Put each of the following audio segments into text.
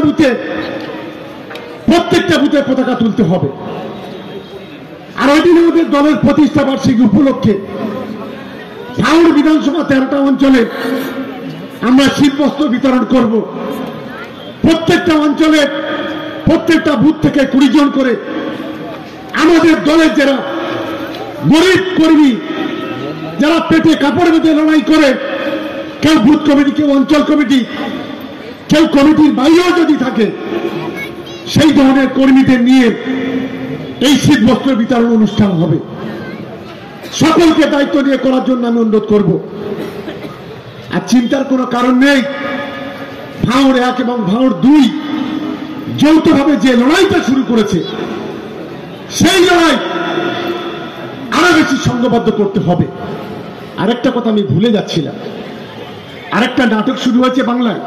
বুথে প্রত্যেকটা বুথে পতাকা তুলতে হবে। আর ওই দিন আমাদের দলের প্রতিষ্ঠা বার্ষিকী উপলক্ষে ভাঙড় বিধানসভা 13টা অঞ্চলে আমরা শীতবস্ত্র বিতরণ করব। প্রত্যেকটা অঞ্চলে প্রত্যেকটা বুথ থেকে 20 জন করে আমাদের দলের যারা গরিব কর্মী, যারা পেটে কাপড় বেঁধে লড়াই করে, কেউ বুথ কমিটি, কেউ অঞ্চল কমিটি, কেউ কমিটির বাইরেও যদি থাকে, সেই ধরনের কর্মীদের নিয়ে এই শীতবস্ত্র বিতরণ অনুষ্ঠান হবে। সকলকে দায়িত্ব নিয়ে করার জন্য আমি অনুরোধ করব। আর চিন্তার কোনো কারণ নেই, ভাঙড় 1 এবং ভাঙড় 2 যৌথভাবে যে লড়াইটা শুরু করেছে, সেই লড়াই আরো বেশি সংঘবদ্ধ করতে হবে। আরেকটা কথা আমি ভুলে যাচ্ছিলাম, আরেকটা নাটক শুরু হয়েছে বাংলায়।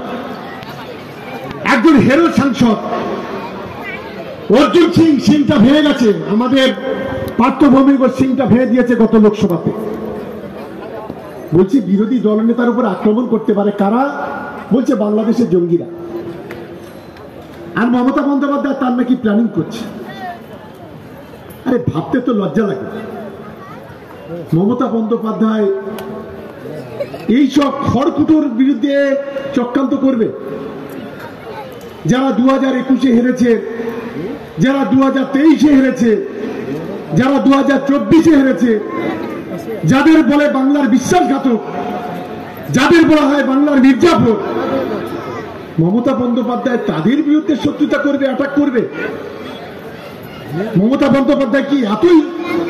একজন হেরো সাংসদ অর্জুন সিং, সিংটা ভেঙে গেছে, আমাদের পার্থভূমির সিংটা ভেঙে দিয়েছে গত লোকসভাতে। বলছি বিরোধী দলনেতার উপর আক্রমণ করতে পারে কারা? বলছে বাংলাদেশের জঙ্গিরা। আর মমতা বন্দ্যোপাধ্যায় তার নাকি প্ল্যানিং করছে। আরে ভাবতে তো লজ্জা লাগে। মমতা বন্দ্যোপাধ্যায় এইসব খড়কুটোর বিরুদ্ধে চক্রান্ত করবে, যারা 2021-এ হেরেছে, যারা 2023-এ হেরেছে, যারা 2024-এ হেরেছে, যাদের বলে বাংলার বিশ্বাসঘাতক, যাদের বলা হয় বাংলার মির্জাফর, মমতা বন্দ্যোপাধ্যায় তাদের বিরুদ্ধে শত্রুতা করবে, অ্যাটাক করবে। মমতা বন্দ্যোপাধ্যায় কি এতই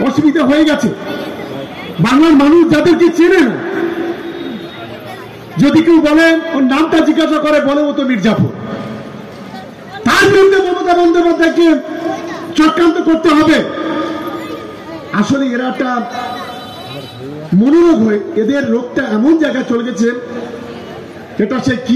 অসুবিধা হয়ে গেছে? বাংলার মানুষ যাদেরকে চেনে না, যদি কেউ বলে, ওর নামটা জিজ্ঞাসা করে, বলে ও তো মির্জাফর, তার বিরুদ্ধে মমতা বন্দ্যোপাধ্যায়কে চক্রান্ত করতে হবে। আসলে এরা একটা মনোরোগ হয়ে, এদের রোগটা এমন জায়গায় চলে গেছে, এটা সে কি